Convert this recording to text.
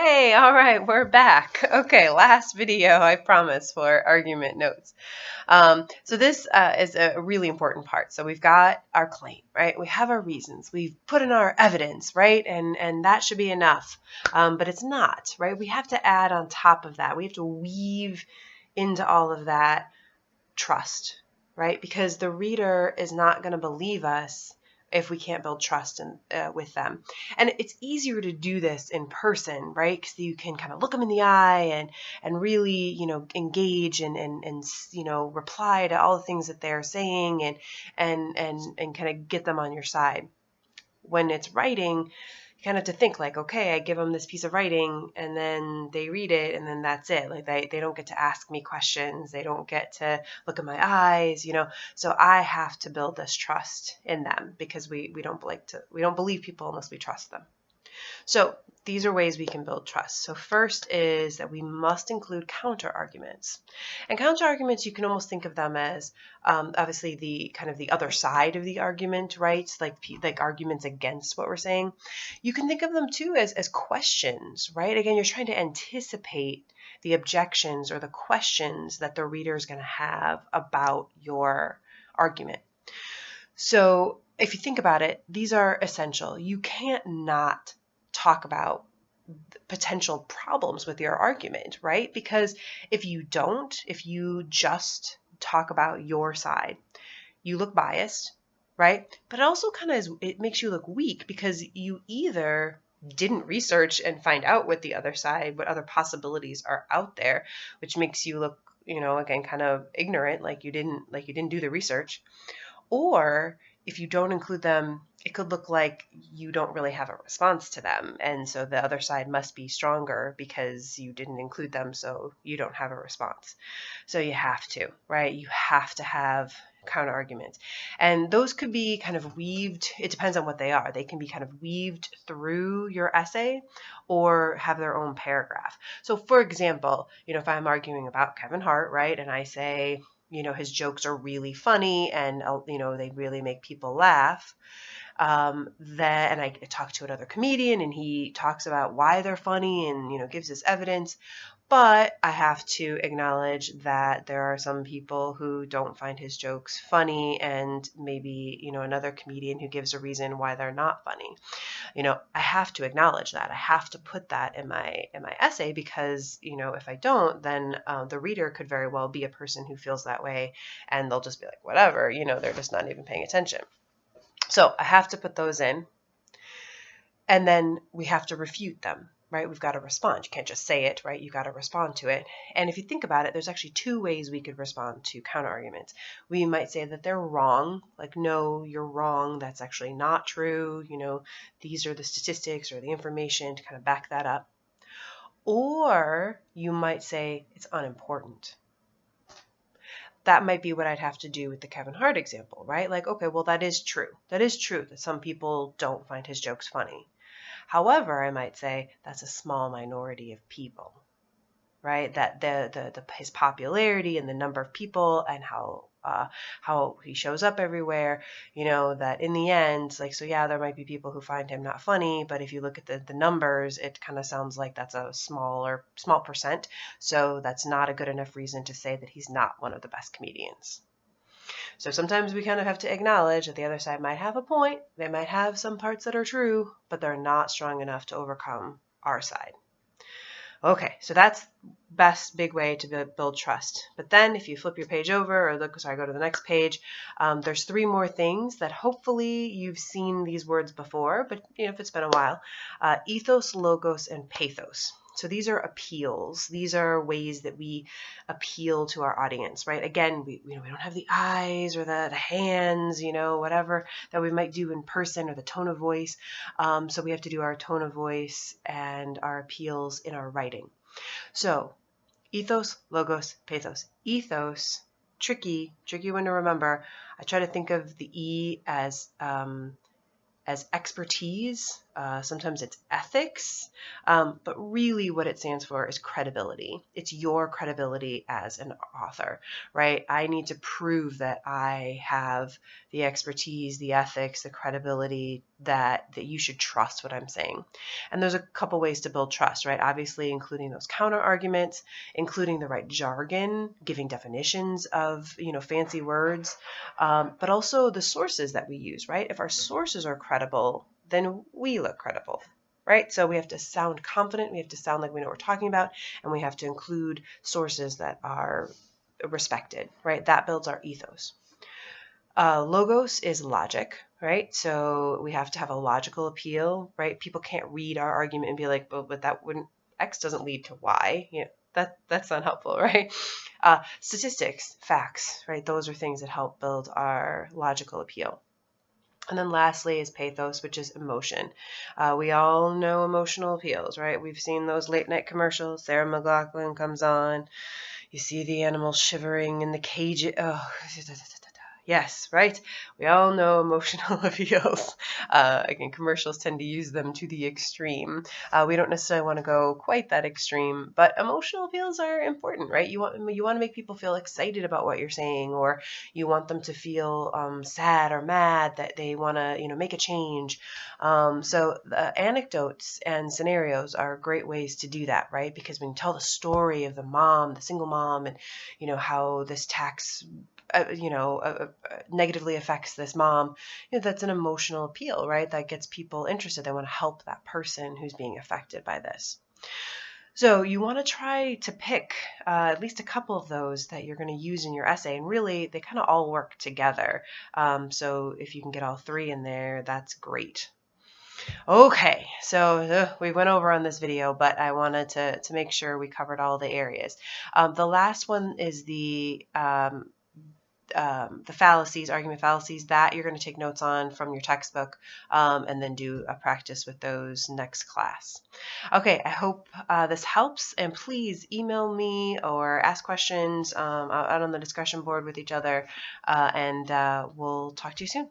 Hey, all right, we're back. Okay, last video, I promise, for argument notes. So this is a really important part. So we've got our claim, right? We have our reasons. We've put in our evidence, right? And that should be enough. But it's not, right? We have to add on top of that. We have to weave into all of that trust, right? Because the reader is not going to believe us if we can't build trust with them. And it's easier to do this in person, right? Because you can kind of look them in the eye and really, engage and reply to all the things that they're saying and kind of get them on your side. When it's writing, you kind of have to think like, okay, I give them this piece of writing and then they read it and then that's it. Like they don't get to ask me questions. They don't get to look in my eyes, So I have to build this trust in them because we don't believe people unless we trust them. So these are ways we can build trust. So first is that we must include counter arguments. And counter arguments, you can almost think of them as obviously the kind of the other side of the argument, right? Like arguments against what we're saying. You can think of them too as questions, right? Again, you're trying to anticipate the objections or the questions that the reader is going to have about your argument. So if you think about it, these are essential. You can't not talk about potential problems with your argument, right? Because if you just talk about your side, you look biased, right? But it also it makes you look weak because you either didn't research and find out what other possibilities are out there, which makes you look, again, kind of ignorant, like you didn't do the research. Or if you don't include them, it could look like you don't really have a response to them. And so the other side must be stronger because you didn't include them, so you don't have a response. So you have to, right? You have to have counter arguments. And those could be kind of weaved. It depends on what they are. They can be kind of weaved through your essay or have their own paragraph. So for example, if I'm arguing about Kevin Hart, right, and I say, his jokes are really funny and, they really make people laugh. And I talk to another comedian and he talks about why they're funny and, gives us evidence. But I have to acknowledge that there are some people who don't find his jokes funny and maybe, another comedian who gives a reason why they're not funny. I have to acknowledge that. I have to put that in my essay because, if I don't, then the reader could very well be a person who feels that way and they'll just be like, whatever, they're just not even paying attention. So I have to put those in and then we have to refute them. Right? We've got to respond. You can't just say it, right? You've got to respond to it. And if you think about it, there's actually two ways we could respond to counter arguments. We might say that they're wrong, like, no, you're wrong. That's actually not true. These are the statistics or the information to kind of back that up. Or you might say it's unimportant. That might be what I'd have to do with the Kevin Hart example, right? Like, okay, well, that is true. That is true that some people don't find his jokes funny. However, I might say that's a small minority of people, right? That his popularity and the number of people and how he shows up everywhere, that in the end, so yeah, there might be people who find him not funny, but if you look at the numbers, it kind of sounds like that's a small percent. So that's not a good enough reason to say that he's not one of the best comedians. So sometimes we kind of have to acknowledge that the other side might have a point. They might have some parts that are true, but they're not strong enough to overcome our side. Okay, so that's best big way to build trust. But then if you flip your page over or go to the next page, there's three more things that hopefully you've seen these words before, but if it's been a while, ethos, logos, and pathos. So these are appeals. These are ways that we appeal to our audience, right? Again, we don't have the eyes or the hands, whatever that we might do in person or the tone of voice. So we have to do our tone of voice and our appeals in our writing. So ethos, logos, pathos. Ethos, tricky one to remember. I try to think of the E as expertise, sometimes it's ethics, but really what it stands for is credibility. It's your credibility as an author, right? I need to prove that I have the expertise, the ethics, the credibility that you should trust what I'm saying. And there's a couple ways to build trust, right? Obviously, including those counter arguments, including the right jargon, giving definitions of, fancy words, but also the sources that we use, right? If our sources are credible, then we look credible, right? So we have to sound confident, we have to sound like we know what we're talking about, and we have to include sources that are respected, right? That builds our ethos. Logos is logic, right? So we have to have a logical appeal, right? People can't read our argument and be like, well, but that wouldn't, X doesn't lead to Y. That's not helpful, right? Statistics, facts, right? Those are things that help build our logical appeal. And then lastly is pathos, which is emotion. We all know emotional appeals, right? We've seen those late night commercials. Sarah McLachlan comes on. You see the animals shivering in the cage. Oh, yes, right? We all know emotional appeals. Again, commercials tend to use them to the extreme. We don't necessarily want to go quite that extreme, but emotional appeals are important, right? You want to make people feel excited about what you're saying, or you want them to feel sad or mad that they want to, make a change. So the anecdotes and scenarios are great ways to do that, right? Because when you tell the story of the mom, the single mom, and how this tax negatively affects this mom, that's an emotional appeal, right? That gets people interested. They want to help that person who's being affected by this. So you want to try to pick at least a couple of those that you're going to use in your essay, and really they kind of all work together. So if you can get all three in there, that's great. Okay, so we went over on this video, but I wanted to make sure we covered all the areas. The last one is the fallacies, argument fallacies, that you're going to take notes on from your textbook, and then do a practice with those next class. Okay, I hope this helps, and please email me or ask questions out on the discussion board with each other, and we'll talk to you soon.